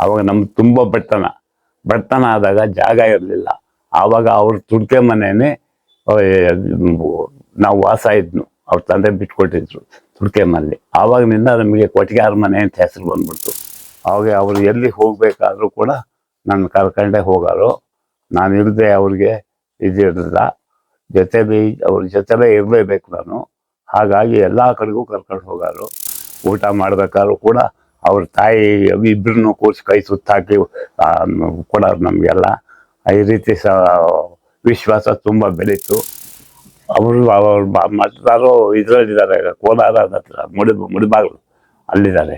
ಅವಾಗ ನಮ್ಗೆ ತುಂಬ ಬಡತನ ಆದಾಗ ಜಾಗ ಇರಲಿಲ್ಲ. ಆವಾಗ ಅವ್ರ ತುಡ್ಕೆ ಮನೆಯೇ ನಾವು ವಾಸ ಇದ್ನು. ಅವ್ರ ತಂದೆ ಬಿಟ್ಕೊಟ್ಟಿದ್ರು ತುಡ್ಕೆ ಮನೇಲಿ. ಆವಾಗಿನಿಂದ ನಮಗೆ ಕೊಟ್ಟಿಗೆಹಾರ ಮನೆ ಅಂತ ಹೆಸರು ಬಂದ್ಬಿಡ್ತು. ಅವಾಗ ಅವ್ರು ಎಲ್ಲಿ ಹೋಗ್ಬೇಕಾದ್ರೂ ಕೂಡ ನನ್ನ ಕರ್ಕೊಂಡೇ ಹೋಗೋರು. ನಾನು ಇಲ್ಲದೆ ಅವ್ರಿಗೆ ಇದಿರಲಿಲ್ಲ. ಅವ್ರ ಜೊತೆಲೇ ಇರಲೇಬೇಕು ನಾನು. ಹಾಗಾಗಿ ಎಲ್ಲ ಕಡೆಗೂ ಕರ್ಕೊಂಡು ಹೋಗೋರು. ಊಟ ಮಾಡ್ಬೇಕಾದ್ರೂ ಕೂಡ ಅವ್ರ ತಾಯಿ ಇಬ್ಬರನ್ನು ಕೂರಿಸಿ ಕೈ ಸುತ್ತಾಕಿ ಕೊಡೋರು ನಮಗೆಲ್ಲ. ಈ ರೀತಿ ವಿಶ್ವಾಸ ತುಂಬ ಬೆಳೀತು. ಅವರು ಮತದಾರರು ಇದರಲ್ಲಿದ್ದಾರೆ, ಕೋಲಾರದ ಹತ್ರ ಮುಡಿಬಾಗ್ಲು ಅಲ್ಲಿದ್ದಾರೆ.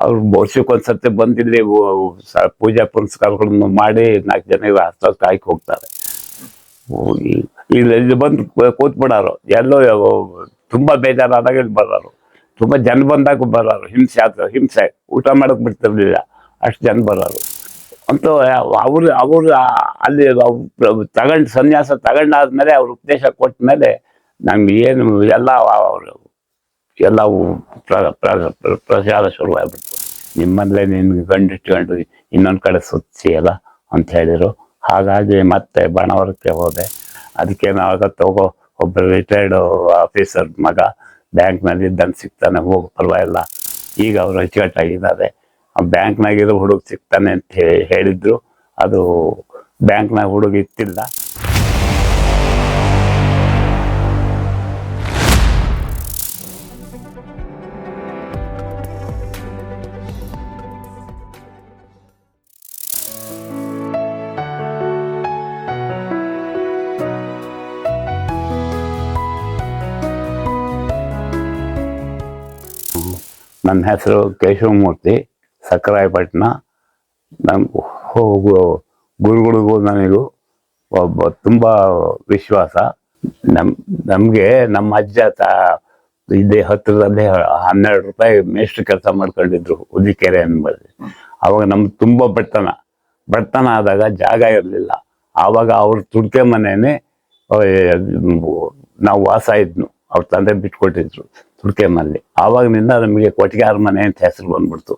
ಅವ್ರು ವರ್ಷಕ್ಕೊಂದ್ಸತಿ ಬಂದಿಲ್ಲಿ ಪೂಜೆ ಪುನಸ್ಕಾರಗಳನ್ನು ಮಾಡಿ 4 ಜನ ಹಸ್ತ ಕಾಯ್ಕೆ ಹೋಗ್ತಾರೆ. ಇಲ್ಲಿ ಬಂದು ಕೂತ್ಬಿಡೋರು. ಎಲ್ಲೋ ತುಂಬ ಬೇಜಾರಾದಾಗ ಇಲ್ಲಿ ಬರೋರು. ತುಂಬ ಜನ ಬಂದಾಗ ಬರೋರು. ಹಿಂಸೆ ಊಟ ಮಾಡೋಕೆ ಬಿಡ್ತಿರ್ಲಿಲ್ಲ, ಅಷ್ಟು ಜನ ಬರೋರು. ಅಂತೂ ಅವರು ಅಲ್ಲಿ ತಗೊಂಡು ಸನ್ಯಾಸ ತಗೊಂಡಾದ್ಮೇಲೆ ಅವ್ರ ಉಪದೇಶ ಕೊಟ್ಟ ಮೇಲೆ ನಮ್ಗೆ ಏನು ಎಲ್ಲವೂ ಪ್ರಚಾರ ಶುರುವಾಗ್ಬಿಡ್ತು. ನಿಮ್ಮಲ್ಲೇ ನಿನ್ಗೆ ಗಂಡಿಟ್ಕೊಂಡು ಇನ್ನೊಂದು ಕಡೆ ಸುತ್ತಿಯಲ್ಲ ಅಂತ ಹೇಳಿದರು. ಹಾಗಾಗಿ ಮತ್ತೆ ಬಾಣಾವರಕ್ಕೆ ಹೋದೆ. ಅದಕ್ಕೆ ನಾವಾಗ ಒಬ್ಬರು ರಿಟೈರ್ಡ್ ಆಫೀಸರ್ ಮಗ ಬ್ಯಾಂಕ್ನಲ್ಲಿ ಇದ್ದಂಗೆ ಸಿಗ್ತಾನೆ, ಹೋಗಿ ಪರವಾಗಿಲ್ಲ. ಈಗ ಅವರು ಅಚ್ಚುಕಟ್ಟಾಗಿದ್ದಾರೆ. ಬ್ಯಾಂಕ್ನಾಗಿರೋ ಹುಡುಗ ಸಿಗ್ತಾನೆ ಅಂತ ಹೇಳಿದ್ರು. ಅದು ಬ್ಯಾಂಕ್ನಾಗ ಹುಡುಗ ಇತ್ತಿಲ್ಲ. ನನ್ನ ಹೆಸರು ಕೇಶವಮೂರ್ತಿ, ಸಕ್ಕರಾಯಪಟ್ಟಣ. ನಮ್ಮ ಗುರುಗಳಿಗೂ ನನಗೂ ತುಂಬ ವಿಶ್ವಾಸ. ನಮಗೆ ನಮ್ಮ ಅಜ್ಜ ಇದೇ ಹತ್ತಿರದಲ್ಲೇ 12 ರೂಪಾಯಿ ಮೇಷ್ಟ್ರ ಕೆಲಸ ಮಾಡ್ಕೊಂಡಿದ್ರು ಉದಿಕೆರೆ ಅಂಬಲ್ಲಿ. ಆವಾಗ ನಮ್ಗೆ ತುಂಬ ಬಡತನ ಆದಾಗ ಜಾಗ ಇರಲಿಲ್ಲ. ಆವಾಗ ಅವ್ರ ತುಡ್ಕೆ ಮನೆಯೇ ನಾವು ವಾಸ ಇದ್ನು. ಅವ್ರ ತಂದೆ ಬಿಟ್ಕೊಟ್ಟಿದ್ರು ತುಡ್ಕೆ ಮನೇಲಿ. ಆವಾಗಿನಿಂದ ನಮಗೆ ಕೊಟ್ಟಿಗೆಹಾರ ಮನೆ ಅಂತ ಹೆಸರು ಬಂದ್ಬಿಡ್ತು.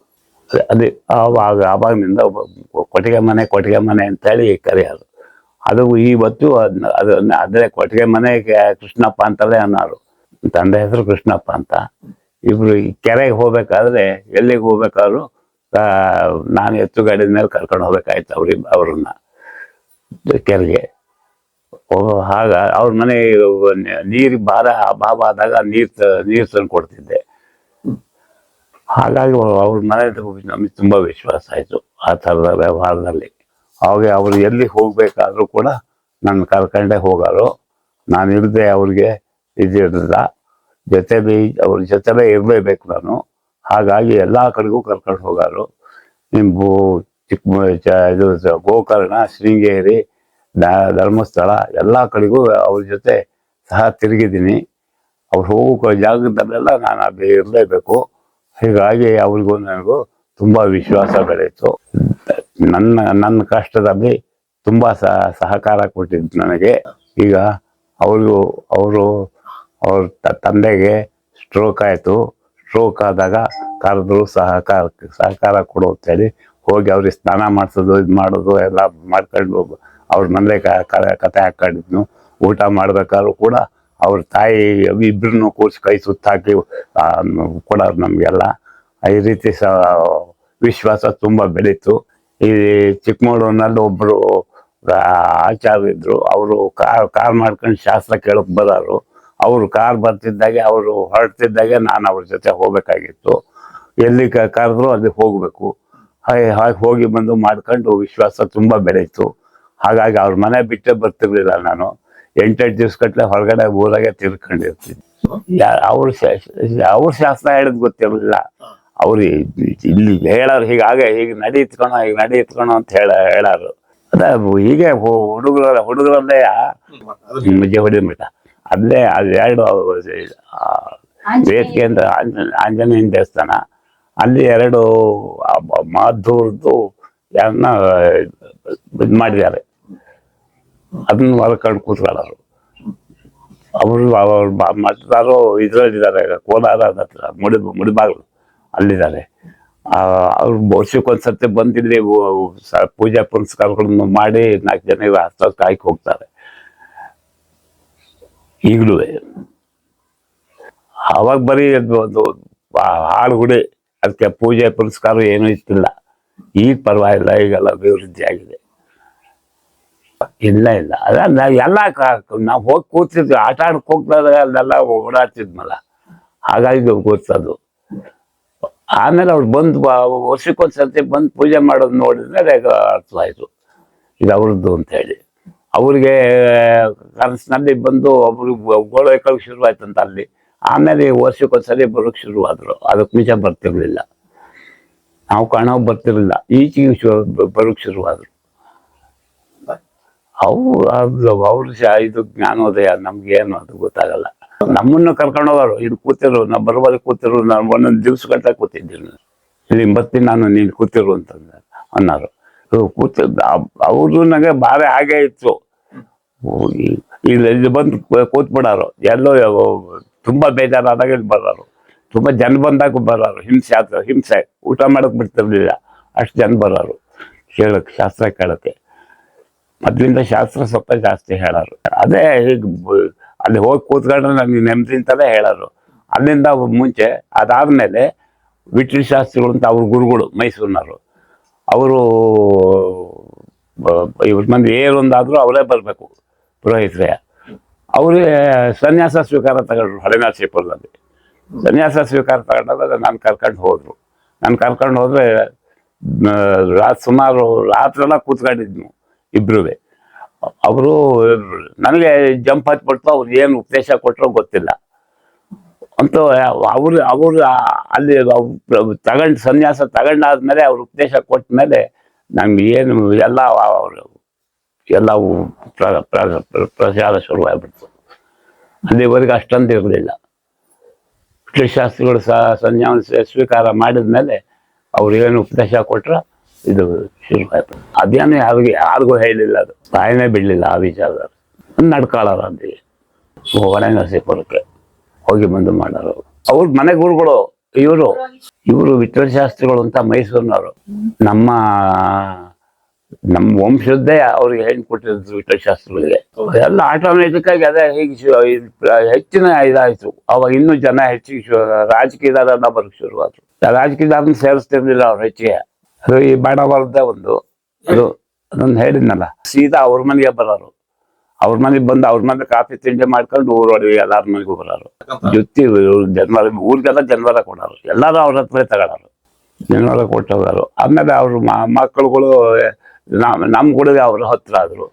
ಅದೇ ಆವಾಗಿನಿಂದ ಕೊಟ್ಟಿಗೆ ಮನೆ ಅಂತೇಳಿ ಕರೆಯೋರು. ಅದು ಇವತ್ತು ಅದೇ ಕೊಟ್ಟಿಗೆ ಮನೆ ಕೃಷ್ಣಪ್ಪ ಅಂತಲೇ ಅನ್ನೋರು. ತಂದೆ ಹೆಸರು ಕೃಷ್ಣಪ್ಪ ಅಂತ. ಇಬ್ರು ಕೆರೆಗೆ ಹೋಗ್ಬೇಕಾದ್ರೆ, ಎಲ್ಲಿಗೆ ಹೋಗ್ಬೇಕಾದ್ರು ನಾನು ಎತ್ತು ಗಾಡಿ ಮೇಲೆ ಕರ್ಕೊಂಡು ಹೋಗ್ಬೇಕಾಯ್ತು ಅವ್ರನ್ನ ಕೆರೆಗೆ. ಆಗ ಅವ್ರ ಮನೆ ನೀರು ಅಭಾವ ಆದಾಗ ನೀರು ತಂದು ಕೊಡ್ತಿದ್ದೆ. ಹಾಗಾಗಿ ಅವ್ರ ಮನೆ ನಮಗೆ ತುಂಬ ವಿಶ್ವಾಸ ಆಯಿತು ಆ ಥರದ ವ್ಯವಹಾರದಲ್ಲಿ. ಅವಾಗ ಅವರು ಎಲ್ಲಿ ಹೋಗ್ಬೇಕಾದ್ರೂ ಕೂಡ ನನ್ನ ಕರ್ಕೊಂಡೇ ಹೋಗೋರು. ನಾನು ಇಲ್ಲದೆ ಅವ್ರಿಗೆ ಇದಿರಲಿಲ್ಲ. ಅವ್ರ ಜೊತೆಲೇ ಇರಲೇಬೇಕು ನಾನು. ಹಾಗಾಗಿ ಎಲ್ಲ ಕಡೆಗೂ ಕರ್ಕೊಂಡು ಹೋಗೋರು. ಇದು ಗೋಕರ್ಣ, ಶೃಂಗೇರಿ, ಧರ್ಮಸ್ಥಳ ಎಲ್ಲ ಕಡೆಗೂ ಅವ್ರ ಜೊತೆ ಸಹ ತಿರುಗಿದ್ದೀನಿ. ಅವ್ರು ಹೋಗೋ ಜಾಗದಲ್ಲೆಲ್ಲ ನಾನು ಅಲ್ಲಿ ಇರಲೇಬೇಕು. ಹೀಗಾಗಿ ಅವ್ರಿಗೂ ನನಗೂ ತುಂಬ ವಿಶ್ವಾಸ ಬೆಳೀತು. ನನ್ನ ಕಷ್ಟದಲ್ಲಿ ತುಂಬ ಸಹಕಾರ ಕೊಟ್ಟಿದ್ದು ನನಗೆ. ಈಗ ಅವ್ರ ತಂದೆಗೆ ಸ್ಟ್ರೋಕ್ ಆಯಿತು. ಸ್ಟ್ರೋಕ್ ಆದಾಗ ಕರೆದ್ರು ಸಹಕಾರ ಕೊಡು ಅಂತೇಳಿ ಹೋಗಿ ಅವ್ರಿಗೆ ಸ್ನಾನ ಮಾಡಿಸೋದು, ಇದು ಮಾಡೋದು ಎಲ್ಲ ಮಾಡ್ಕೊಂಡು ಅವ್ರ ಮನೇಲೆ ಕತೆ ಹಾಕೊಂಡಿದ್ನು. ಊಟ ಮಾಡ್ಬೇಕಾದ್ರೂ ಕೂಡ ಅವ್ರ ತಾಯಿ ಇಬ್ಬರನ್ನು ಕೂರಿಸಿ ಕೈ ಸುತ್ತಾಕಿ ಕೊಡೋರು ನಮಗೆಲ್ಲ. ಈ ರೀತಿ ವಿಶ್ವಾಸ ತುಂಬ ಬೆಳೀತು. ಈ ಚಿಕ್ಕಮಗಳೂರಿನಲ್ಲಿ ಒಬ್ಬರು ಆಚಾರ್ಯ ಇದ್ರು. ಅವರು ಕಾರ್ ಮಾಡ್ಕೊಂಡು ಶಾಸ್ತ್ರ ಕೇಳೋಕೆ ಬರೋರು. ಅವರು ಕಾರ್ ಬರ್ತಿದ್ದಾಗೆ, ಅವರು ಹೊರಡ್ತಿದ್ದಾಗೆ ನಾನು ಅವ್ರ ಜೊತೆ ಹೋಗ್ಬೇಕಾಗಿತ್ತು. ಎಲ್ಲಿ ಕರೆದ್ರು ಅಲ್ಲಿ ಹೋಗಬೇಕು. ಹಾಗೆ ಹೋಗಿ ಬಂದು ಮಾಡ್ಕೊಂಡು ವಿಶ್ವಾಸ ತುಂಬ ಬೆಳೀತು. ಹಾಗಾಗಿ ಅವ್ರ ಮನೆ ಬಿಟ್ಟೇ ಬರ್ತಿರ್ಲಿಲ್ಲ ನಾನು. 8 ದಿವ್ಸಗಟ್ಟಲೆ ಹೊರಗಡೆ ಊರಾಗೆ ತಿರ್ಕೊಂಡಿರ್ತೀನಿ. ಅವ್ರ ಶಾಸ್ತ್ರ ಹೇಳಿದ್ ಗೊತ್ತಿರಲಿಲ್ಲ. ಅವ್ರು ಇಲ್ಲಿ ಹೇಳೋರು, ಹೀಗೆ ನಡಿ ಇತ್ಕೊಳೋ ಅಂತ ಹೇಳೋರು. ಅದೇ ಹೀಗೆ ಹುಡುಗರಲ್ಲೇ ಹೊಡಿಬಿಟ್ಟ. ಅಲ್ಲೇ ಅದು 2 ವೇದಿಕೆ ಅಂತ ಆಂಜನೇಯನ ದೇವಸ್ಥಾನ, ಅಲ್ಲಿ 2 ಮಾಧೂರ್ದು ಯಾರನ್ನ ಇದು ಮಾಡಿದ್ದಾರೆ. ಅದನ್ನ ಹೊರಕೊಂಡು ಕೂತ್ಕೊಳ್ಳೋರು. ಅವ್ರು ಮತದಾರರು ಇದರಲ್ಲಿದ್ದಾರೆ, ಕೋಲಾರದ ಹತ್ರ ಮುಡಿಬಾಗ್ಲು ಅಲ್ಲಿದ್ದಾರೆ. ಅವ್ರು ವರ್ಷಕ್ಕೊಂದ್ಸತಿ ಬಂದಿಲ್ಲಿ ಪೂಜಾ ಪುನಸ್ಕಾರಗಳನ್ನು ಮಾಡಿ 4 ಜನ ಹಸ್ತ ಕಾಯ್ಕೆ ಹೋಗ್ತಾರೆ ಈಗಲೂ. ಅವಾಗ ಬರೀ ಒಂದು ಹಾಳುಗುಡಿ, ಅದಕ್ಕೆ ಪೂಜೆ ಪುನಸ್ಕಾರ ಏನೂ ಇತ್ತಿಲ್ಲ. ಈಗ ಪರವಾಗಿಲ್ಲ, ಈಗೆಲ್ಲ ಅಭಿವೃದ್ಧಿ ಆಗಿದೆ. ಇಲ್ಲ ಅದ ಎಲ್ಲ ನಾವು ಹೋಗಿ ಕೂತಿದ್ವಿ, ಆಟ ಆಡಕ್ಕೆ ಹೋಗ್ದಾಗ ಅಲ್ಲೆಲ್ಲ ಓಡಾಡ್ತಿದ್ಮಲ್ಲ, ಹಾಗಾಗಿ ಗೊತ್ತದು. ಆಮೇಲೆ ಅವ್ರು ಬಂದು ವರ್ಷಕ್ಕೊಂದ್ಸತಿ ಬಂದು ಪೂಜೆ ಮಾಡೋದು ನೋಡಿದ್ರೆ ಅರ್ಥವಾಯ್ತು ಇದು ಅವ್ರದ್ದು ಅಂತ ಹೇಳಿ. ಅವ್ರಿಗೆ ಕನಸಿನಲ್ಲಿ ಬಂದು ಒಬ್ರು ಗೋಳವೆ ಕಳಕ್ ಶುರುವಾಯ್ತಂತ ಅಲ್ಲಿ. ಆಮೇಲೆ ವರ್ಷಕ್ಕೊಂದ್ಸರಿ ಬರೋಕ್ ಶುರುವಾದ್ರು, ಅದಕ್ಕೆ ನಿಜ ಬರ್ತಿರ್ಲಿಲ್ಲ, ನಾವು ಕಾಣೋ ಬರ್ತಿರ್ಲಿಲ್ಲ, ಈಚೆಗೆ ಬರೋಕ್ ಶುರುವಾದ್ರು. ಅವ್ರು ಇದು ಜ್ಞಾನೋದಯ, ನಮ್ಗೇನು ಅದು ಗೊತ್ತಾಗಲ್ಲ. ನಮ್ಮನ್ನು ಕರ್ಕೊಂಡು ಹೋಗೋರು, ಇಲ್ಲಿ ಕೂತಿರು, ನಾವು ಬರುವಾಗ ಕೂತಿರು, ನಾನು ಒಂದೊಂದು ದಿವ್ಸ ಗಂಟ ಕೂತಿದ್ದೀನಿ, ಇಲ್ಲಿ ಬರ್ತೀನಿ ನಾನು, ನೀನು ಕೂತಿರು ಅಂತಂದ ಅನ್ನೋರು. ಕೂತಿದ್ದ ಅವರು ನನಗೆ ಬಾರೆ ಹಾಗೆ ಇತ್ತು. ಇಲ್ಲಿ ಬಂದು ಕೂತ್ಬಿಡೋರು, ಎಲ್ಲೋ ತುಂಬಾ ಬೇಜಾರಾದಾಗ ಇಲ್ಲಿ ಬರೋರು, ತುಂಬಾ ಜನ ಬಂದಾಗ ಬರೋರು. ಹಿಂಸೆ ಊಟ ಮಾಡಕ್ ಬಿಡ್ತಿರ್ಲಿಲ್ಲ, ಅಷ್ಟು ಜನ ಬರೋರು ಕೇಳಕ್ಕೆ, ಶಾಸ್ತ್ರ ಕೇಳಕ್ಕೆ. ಮೊದ್ಲಿಂದ ಶಾಸ್ತ್ರ ಸ್ವಲ್ಪ ಜಾಸ್ತಿ ಹೇಳೋರು. ಅದೇ ಈಗ ಅಲ್ಲಿ ಹೋಗಿ ಕೂತ್ಕೊಂಡ್ರೆ ನನಗೆ ನೆಮ್ಮದಿ ಅಂತಾನೆ ಹೇಳೋರು. ಅಲ್ಲಿಂದ ಮುಂಚೆ ಅದಾದ್ಮೇಲೆ ವಿಠ್ಠಲ ಶಾಸ್ತ್ರಿಗಳು ಅಂತ ಅವ್ರ ಗುರುಗಳು ಮೈಸೂರಿನವರು, ಅವರು ಇವ್ರ ಮಂದಿ ಏನೊಂದಾದ್ರೂ ಅವರೇ ಬರಬೇಕು ಪುರೋಹಿತರೇ. ಅವ್ರಿಗೆ ಸನ್ಯಾಸ ಸ್ವೀಕಾರ ತಗೊಂಡ್ರು ಹಳೆನರಸೀಪುರದಲ್ಲಿ. ಸನ್ಯಾಸ ಸ್ವೀಕಾರ ತಗೊಂಡಾಗ ನಾನು ಕರ್ಕೊಂಡು ಹೋದ್ರು. ನಾನು ಕರ್ಕೊಂಡು ಹೋದ್ರೆ ಸುಮಾರು ರಾತ್ರೆಲ್ಲ ಕೂತ್ಕೊಂಡಿದ್ನು ಇಬ್ರು. ಅವರು ನನಗೆ ಜಂಪ್ ಹತ್ಬಿಡ್ತು, ಅವ್ರು ಏನು ಉಪದೇಶ ಕೊಟ್ಟರೋ ಗೊತ್ತಿಲ್ಲ ಅಂತೂ. ಅವರು ಅಲ್ಲಿ ತಗೊಂಡು ಸನ್ಯಾಸ ತಗೊಂಡಾದ್ಮೇಲೆ ಅವ್ರು ಉಪದೇಶ ಕೊಟ್ಟ ಮೇಲೆ ನಮ್ಗೆ ಏನು ಎಲ್ಲವೂ ಪ್ರಸಾದ ಶುರುವಾಗ್ಬಿಡ್ತು. ಅಲ್ಲಿವರೆಗೆ ಅಷ್ಟೊಂದು ಇರಲಿಲ್ಲ. ವಿಠ್ಠಲ ಶಾಸ್ತ್ರಿಗಳು ಸನ್ಯಾಸ ಸ್ವೀಕಾರ ಮಾಡಿದ್ಮೇಲೆ ಅವ್ರು ಏನು ಉಪದೇಶ ಕೊಟ್ರ ಇದು ಶುರುವಾಯ್ತು. ಅದೇನು ಯಾರಿಗೂ ಹೇಳಿಲ್ಲ, ಅದು ಬಾಯನೇ ಬಿಡಲಿಲ್ಲ ಆ ವಿಚಾರದಲ್ಲಿ. ನಡ್ಕೊಳ್ಳೋರು ಅಂತೀವಿ ಹೊಳೆನರಸೀಪುರಕ್ಕೆ ಹೋಗಿ ಬಂದು ಮಾಡೋರು. ಅವ್ರ ಮನೆ ಗುರುಗಳು ಇವರು ವಿಠ್ಠಲ ಶಾಸ್ತ್ರಿಗಳು ಅಂತ ಮೈಸೂರಿನವರು. ನಮ್ಮ ವಂಶದ್ದೇ ಅವ್ರಿಗೆ ಹೆಣ್ಣು ಕೊಟ್ಟಿದ್ರು ವಿಠ್ಠಲ ಶಾಸ್ತ್ರಿಗಳಿಗೆ. ಎಲ್ಲ ಆಟೋಮೆಟಿಕ್ ಆಗಿ ಅದೇ ಹೀಗೆ ಹೆಚ್ಚಿನ ಇದಾಯ್ತು. ಅವಾಗ ಇನ್ನೂ ಜನ ಹೆಚ್ಚಿಗೆ ರಾಜಕೀಯದಾರನ್ನ ಬರೋಕ್ ಶುರುವಾದ್ರು. ರಾಜಕೀಯದಾರನ್ನ ಸೇರಿಸ್ತಿರ್ಲಿಲ್ಲ ಅವ್ರು ಹೆಚ್ಚಿಗೆ. ಅದು ಈ ಬಾಣವರದ್ದೇ ಒಂದು ಅದೊಂದು ಹೇಳಿದ್ನಲ್ಲ, ಸೀದಾ ಅವ್ರ ಮನೆಗೆ ಬರೋರು. ಅವ್ರ ಮನೆಗೆ ಬಂದು ಅವ್ರ ಮನೆ ಕಾಫಿ ತಿಂಡಿ ಮಾಡ್ಕೊಂಡು ಊರೊಳಗೆ ಎಲ್ಲಾರ ಮನೆಗೂ ಬರೋರು. ಜೊತೆ ಜನವರ ಊರಿಗೆಲ್ಲ ಜನವರ ಕೊಡೋರು, ಎಲ್ಲಾರು ಅವ್ರ ಹತ್ರ ತಗೊಳ್ಳೋರು, ಜನವರ ಕೊಟ್ಟು ಹೋಗೋರು. ಆಮೇಲೆ ಅವ್ರ ಮಕ್ಕಳುಗಳು ನಮ್ಮ ಕೂಡಗೆ ಅವ್ರ ಹತ್ರ ಆದ್ರು.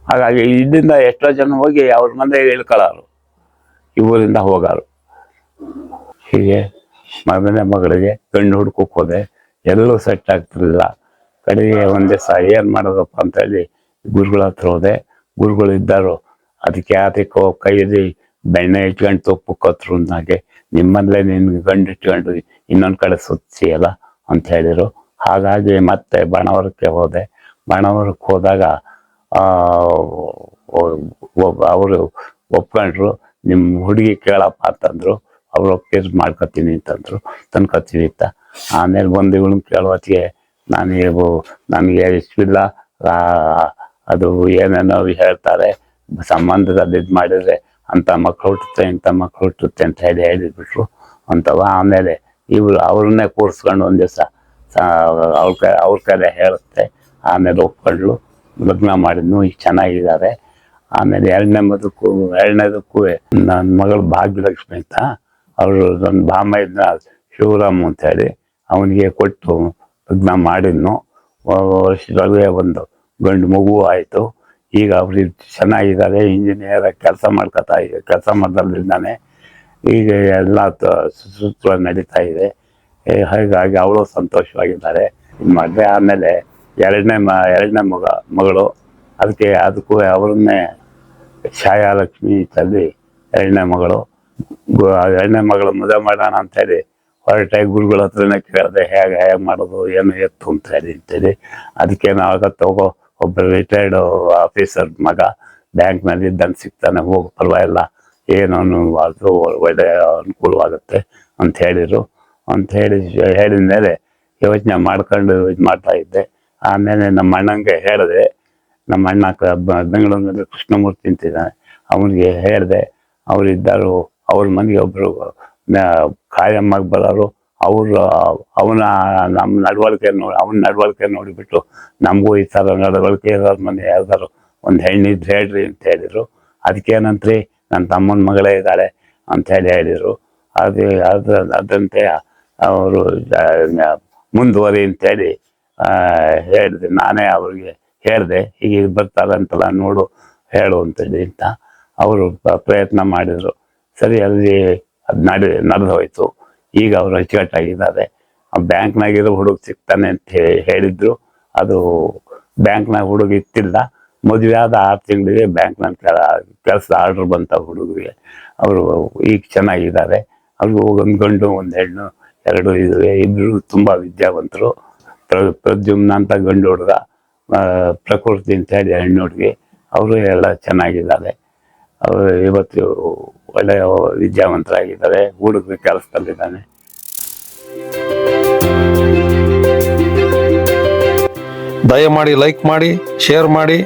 ಹಾಗಾಗಿ ಇಲ್ಲಿಂದ ಎಷ್ಟೋ ಜನ ಹೋಗಿ ಅವ್ರ ಮನೆಗೆ ಇಳ್ಕೊಳ್ಳೋರು, ಈ ಊರಿಂದ ಹೋಗೋರು. ಹೀಗೆ ಮಗನ ಮಗಳಿಗೆ ಗಂಡು ಹುಡ್ಕೋಕ್ ಹೋದೆ, ಎಲ್ಲೂ ಸೆಟ್ ಆಗ್ತಿರ್ಲಿಲ್ಲ. ಕಡೆಗೆ ಒಂದ್ ದಿವಸ ಏನ್ ಮಾಡೋದಪ್ಪ ಅಂತ ಹೇಳಿ ಗುರುಗಳ ಹತ್ರ ಹೋದೆ. ಗುರುಗಳು ಇದ್ದಾರು, ಅದಕ್ಕೆ ಕೈಯಲ್ಲಿ ಬೆಣ್ಣೆ ಇಟ್ಕೊಂಡು ತುಪ್ಪ ಕೊತ್ರು ಹಾಗೆ, ನಿಮ್ಮಲ್ಲೇ ನಿನ್ಗೆ ಗಂಡು ಇಟ್ಕೊಂಡು ಇನ್ನೊಂದ್ ಕಡೆ ಸುತ್ತಿ ಅಲ್ಲ ಅಂತ ಹೇಳಿರು. ಹಾಗಾಗಿ ಮತ್ತೆ ಬಾಣವರಕ್ಕೆ ಹೋದೆ. ಬಾಣವರಕ್ಕೆ ಹೋದಾಗ ಅವರು ಒಪ್ಕೊಂಡ್ರು. ನಿಮ್ಮ ಹುಡುಗಿ ಕೇಳಪ್ಪ ಅಂತಂದ್ರು. ಅವ್ರು ಒಪ್ಪಿಸ್ ಮಾಡ್ಕೊತೀನಿ ಅಂತಂದ್ರು, ತಂದ್ಕೊತೀವಿ ಅಂತ. ಆಮೇಲೆ ಬಂದು ಇವಳನ್ನ ಕೇಳುವತ್ತಿಗೆ ನನಗೆ ಇಷ್ಟವಿಲ್ಲ, ಅದು ಏನೇನೋ ಹೇಳ್ತಾರೆ, ಸಂಬಂಧದಲ್ಲಿ ಇದು ಮಾಡಿದ್ರೆ ಅಂತ ಮಕ್ಳು ಹುಟ್ಟುತ್ತೆ ಇಂಥ ಮಕ್ಳು ಹುಟ್ಟುತ್ತೆ ಅಂತ ಹೇಳಿಬಿಟ್ರು ಅಂತವ. ಆಮೇಲೆ ಅವ್ರನ್ನೇ ಕೂರಿಸ್ಕೊಂಡು ಒಂದು ದಿವಸ ಅವ್ರ ಕಡೆ ಹೇಳುತ್ತೆ. ಆಮೇಲೆ ಒಪ್ಕೊಂಡ್ಲು, ಲಗ್ನ ಮಾಡಿದ್ನು, ಈಗ ಚೆನ್ನಾಗಿದ್ದಾರೆ. ಆಮೇಲೆ ಎರಡನೇದಕ್ಕೂ ನನ್ನ ಮಗಳು ಭಾಗ್ಯಲಕ್ಷ್ಮಿ ಅಂತ, ಅವರು ನನ್ನ ಬಾಮ ಇದ್ನ ಶಿವರಾಮ್ ಅಂತ ಹೇಳಿ ಅವನಿಗೆ ಕೊಟ್ಟು ಲಗ್ನ ಮಾಡಿದ್ನು. ವರ್ಷದೊಳಗೆ ಒಂದು ಗಂಡು ಮಗು ಆಯಿತು. ಈಗ ಅವ್ರು ಚೆನ್ನಾಗಿದ್ದಾರೆ, ಇಂಜಿನಿಯರ್ ಕೆಲಸ ಮಾಡ್ದಲ್ಲಿದ್ದಾನೆ. ಈಗ ಎಲ್ಲ ಸುಸೂತ್ರ ನಡೀತಾ ಇದೆ. ಹಾಗಾಗಿ ಅವಳು ಸಂತೋಷವಾಗಿದ್ದಾರೆ. ಇದು ಮಾಡಿದೆ. ಆಮೇಲೆ ಎರಡನೇ ಮಗಳು, ಅದಕ್ಕೂ ಅವ್ರನ್ನೇ ಛಾಯಾಲಕ್ಷ್ಮಿ ತಲ್ಲಿ ಎರಡನೇ ಮಗಳು ಮದುವೆ ಮಾಡೋಣ ಅಂತೇಳಿ ಹೊರಟೆ. ಗುರುಗಳ ಹತ್ರನೇ ಕೇಳಿದೆ, ಹೇಗೆ ಮಾಡೋದು, ಏನು ಎತ್ತು ಅಂತ ಅಂತೇಳಿ. ಅದಕ್ಕೆ ನಾವು ಒಬ್ಬ ರಿಟೈರ್ಡ್ ಆಫೀಸರ್ ಮಗ ಬ್ಯಾಂಕ್ನಲ್ಲಿ ಇದ್ದಂಗೆ ಸಿಗ್ತಾನೆ, ಹೋಗಿ ಪರವಾಗಿಲ್ಲ, ಏನು ಅದು ಒಳ್ಳೆ ಅನುಕೂಲವಾಗುತ್ತೆ ಅಂತ ಹೇಳಿದರು. ಅಂತ ಹೇಳಿದ ಮೇಲೆ ಯೋಚನೆ ಮಾಡ್ಕೊಂಡು ಇದು ಮಾಡ್ತಾ ಇದ್ದೆ. ಆಮೇಲೆ ನಮ್ಮ ಅಣ್ಣಂಗೆ ಹೇಳಿದೆ, ನಮ್ಮ ಅಣ್ಣ ಬೆಂಗಳೂರಿನಲ್ಲಿ ಕೃಷ್ಣಮೂರ್ತಿ ಅಂತಿದ್ದಾನೆ, ಅವನಿಗೆ ಹೇಳಿದೆ. ಅವರಿದ್ದರು, ಅವ್ರ ಮನೆಗೆ ಒಬ್ಬರು ಕಾಯಮ್ಮಾಗಿ ಬರೋರು. ಅವನ ನಮ್ಮ ನಡವಳಿಕೆ ನೋಡಿಬಿಟ್ಟು ನಮಗೂ ಈ ಥರ ನಡವಳಿಕೆ ಇರೋರ ಮನೆ ಯಾವ್ದಾರು ಒಂದು ಹೆಣ್ಣಿದ್ರೆ ಹೇಳ್ರಿ ಅಂತ ಹೇಳಿದರು. ಅದಕ್ಕೇನಂತ್ರಿ, ನನ್ನ ತಮ್ಮನ ಮಗಳೇ ಇದ್ದಾಳೆ ಅಂಥೇಳಿ ಹೇಳಿದರು. ಅದಂತೆ ಅವರು ಮುಂದುವರಿ ಅಂತೇಳಿ ಹೇಳಿದೆ. ನಾನೇ ಅವ್ರಿಗೆ ಹೇಳಿದೆ, ಹೀಗೆ ಬರ್ತಾರಂತಲ್ಲ ನೋಡು ಹೇಳು ಅಂತೇಳಿ ಅಂತ. ಅವರು ಪ್ರಯತ್ನ ಮಾಡಿದರು. ಸರಿ, ಅಲ್ಲಿ ಅದು ನಡೆದು ಹೋಯ್ತು. ಈಗ ಅವರು ಅಚ್ಚುಕಟ್ಟಾಗಿದ್ದಾರೆ. ಬ್ಯಾಂಕ್ನಾಗಿರೋ ಹುಡುಗ ಸಿಗ್ತಾನೆ ಅಂತ ಹೇಳಿದ್ರು. ಅದು ಬ್ಯಾಂಕ್ನಾಗ ಹುಡುಗ ಇತ್ತಿಲ್ಲ. ಮದುವೆ ಆದ 6 ತಿಂಗಳಿಗೆ ಬ್ಯಾಂಕ್ನ ಕೆಲಸದ ಆರ್ಡ್ರ್ ಬಂತ ಹುಡುಗರಿಗೆ. ಅವರು ಈಗ ಚೆನ್ನಾಗಿದ್ದಾರೆ. ಅವ್ರಿಗೂ ಒಂದು ಗಂಡು ಒಂದು ಹೆಣ್ಣು 2 ಇವೆ. ಇಬ್ಬರು ತುಂಬ ವಿದ್ಯಾವಂತರು. ಪ್ರದ್ಯುಮ್ನ ಅಂತ ಗಂಡು ಹುಡುಗ, ಪ್ರಕೃತಿ ಅಂತ ಹೇಳಿ ಹೆಣ್ಣು ಹುಡುಗಿ. ಅವರು ಎಲ್ಲ ಚೆನ್ನಾಗಿದ್ದಾರೆ. ಅವರು ಇವತ್ತು ಒಳ್ಳೆಯ ವಿದ್ಯಾವಂತರಾಗಿದ್ದಾರೆ. ಹುಡುಗ ಕೆಲಸದಲ್ಲಿದ್ದಾನೆ. ದಯಮಾಡಿ ಲೈಕ್ ಮಾಡಿ, ಶೇರ್ ಮಾಡಿ,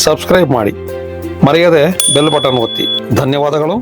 ಸಬ್ಸ್ಕ್ರೈಬ್ ಮಾಡಿ, ಮರೆಯದೆ ಬೆಲ್ ಬಟನ್ ಒತ್ತಿ. ಧನ್ಯವಾದಗಳು.